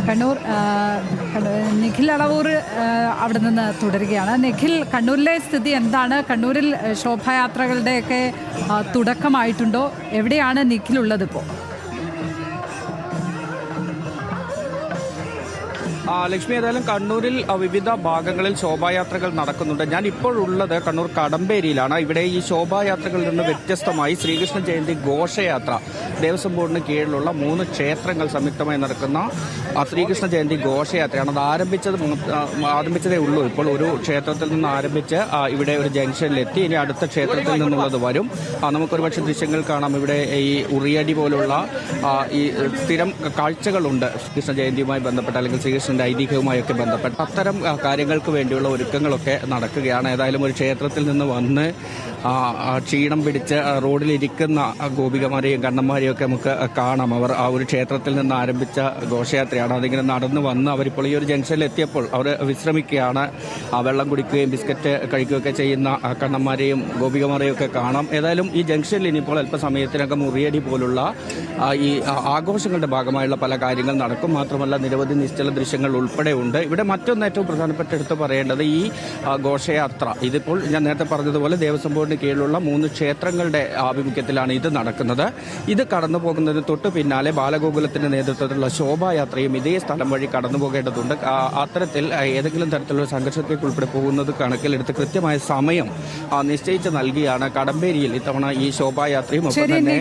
കണ്ണൂർ നിഖിൽ അളവൂർ അവിടെ നിന്ന് തുടരുകയാണ്. നിഖിൽ, കണ്ണൂരിലെ സ്ഥിതി എന്താണ്? കണ്ണൂരിൽ ശോഭായാത്രകളുടെയൊക്കെ തുടക്കമായിട്ടുണ്ടോ? എവിടെയാണ് നിഖിലുള്ളത് ഇപ്പോൾ? ലക്ഷ്മി, ഏതായാലും കണ്ണൂരിൽ വിവിധ ഭാഗങ്ങളിൽ ശോഭായാത്രകൾ നടക്കുന്നുണ്ട്. ഞാൻ ഇപ്പോഴുള്ളത് കണ്ണൂർ കടമ്പേരിയിലാണ്. ഇവിടെ ഈ ശോഭായാത്രകളിൽ നിന്ന് വ്യത്യസ്തമായി ശ്രീകൃഷ്ണ ജയന്തി ഘോഷയാത്ര, ദേവസ്വം ബോർഡിന് കീഴിലുള്ള 3 ക്ഷേത്രങ്ങൾ സംയുക്തമായി നടക്കുന്ന ശ്രീകൃഷ്ണ ജയന്തി ഘോഷയാത്രയാണ്. അത് ആരംഭിച്ചതേ ഉള്ളൂ. ഇപ്പോൾ ഒരു ക്ഷേത്രത്തിൽ നിന്ന് ആരംഭിച്ച് ഇവിടെ ഒരു ജംഗ്ഷനിലെത്തി. ഇനി അടുത്ത ക്ഷേത്രത്തിൽ നിന്നുള്ളത് വരും. നമുക്കൊരുപക്ഷെ ദൃശ്യങ്ങൾ കാണാം. ഇവിടെ ഈ ഉറിയടി പോലുള്ള ഈ സ്ഥിരം കാഴ്ചകളുണ്ട് കൃഷ്ണ ജയന്തിയുമായി ബന്ധപ്പെട്ട, അല്ലെങ്കിൽ ശ്രീകൃഷ്ണന്റെ ഐതിഹ്യവുമായൊക്കെ ബന്ധപ്പെട്ട അത്തരം കാര്യങ്ങൾക്ക് വേണ്ടിയുള്ള ഒരുക്കങ്ങളൊക്കെ നടക്കുകയാണ്. ഏതായാലും ഒരു ക്ഷേത്രത്തിൽ നിന്ന് വന്ന് ക്ഷീണം പിടിച്ച് റോഡിലിരിക്കുന്ന ഗോപികമാരെയും കണ്ണന്മാരെയും ഒക്കെ നമുക്ക് കാണാം. അവർ ആ ഒരു ക്ഷേത്രത്തിൽ നിന്ന് ആരംഭിച്ച ഘോഷയാത്രയാണ്. അതിങ്ങനെ നടന്നു വന്ന് അവരിപ്പോൾ ഈ ഒരു ജംഗ്ഷനിൽ എത്തിയപ്പോൾ അവർ വിശ്രമിക്കുകയാണ്. വെള്ളം കുടിക്കുകയും ബിസ്ക്കറ്റ് കഴിക്കുകയൊക്കെ ചെയ്യുന്ന കണ്ണന്മാരെയും ഗോപികമാരെയും ഒക്കെ കാണാം. ഏതായാലും ഈ ജംഗ്ഷനിൽ ഇനിയിപ്പോൾ അല്പസമയത്തിനകം ഉറിയടി പോലുള്ള ഈ ആഘോഷങ്ങളുടെ ഭാഗമായുള്ള പല കാര്യങ്ങൾ നടക്കും. മാത്രമല്ല നിരവധി നിശ്ചല ദൃശ്യങ്ങൾ ഉൾപ്പെടെ ഉണ്ട്. ഇവിടെ മറ്റൊന്ന് ഏറ്റവും പ്രധാനപ്പെട്ട എടുത്ത് പറയേണ്ടത് ഈ ഘോഷയാത്ര, ഇതിപ്പോൾ ഞാൻ നേരത്തെ പറഞ്ഞതുപോലെ ദേവസ്വം ബോർഡിന് കീഴിലുള്ള 3 ക്ഷേത്രങ്ങളുടെ ആഭിമുഖ്യത്തിലാണ് ഇത് നടക്കുന്നത്. ഇത് കടന്നു പോകുന്നതിന് തൊട്ട് പിന്നാലെ ബാലഗോകുലത്തിന്റെ നേതൃത്വത്തിലുള്ള ശോഭായാത്രയും ഇതേ സ്ഥലം വഴി കടന്നു പോകേണ്ടതുണ്ട്. അത്തരത്തിൽ ഏതെങ്കിലും തരത്തിലുള്ള സംഘർഷത്തേക്ക് ഉൾപ്പെടെ പോകുന്നത് കണക്കിലെടുത്ത് കൃത്യമായ സമയം നിശ്ചയിച്ച് നൽകിയാണ് കടമ്പേരിയിൽ ഇത്തവണ ഈ ശോഭായാത്രയും ഒപ്പം തന്നെ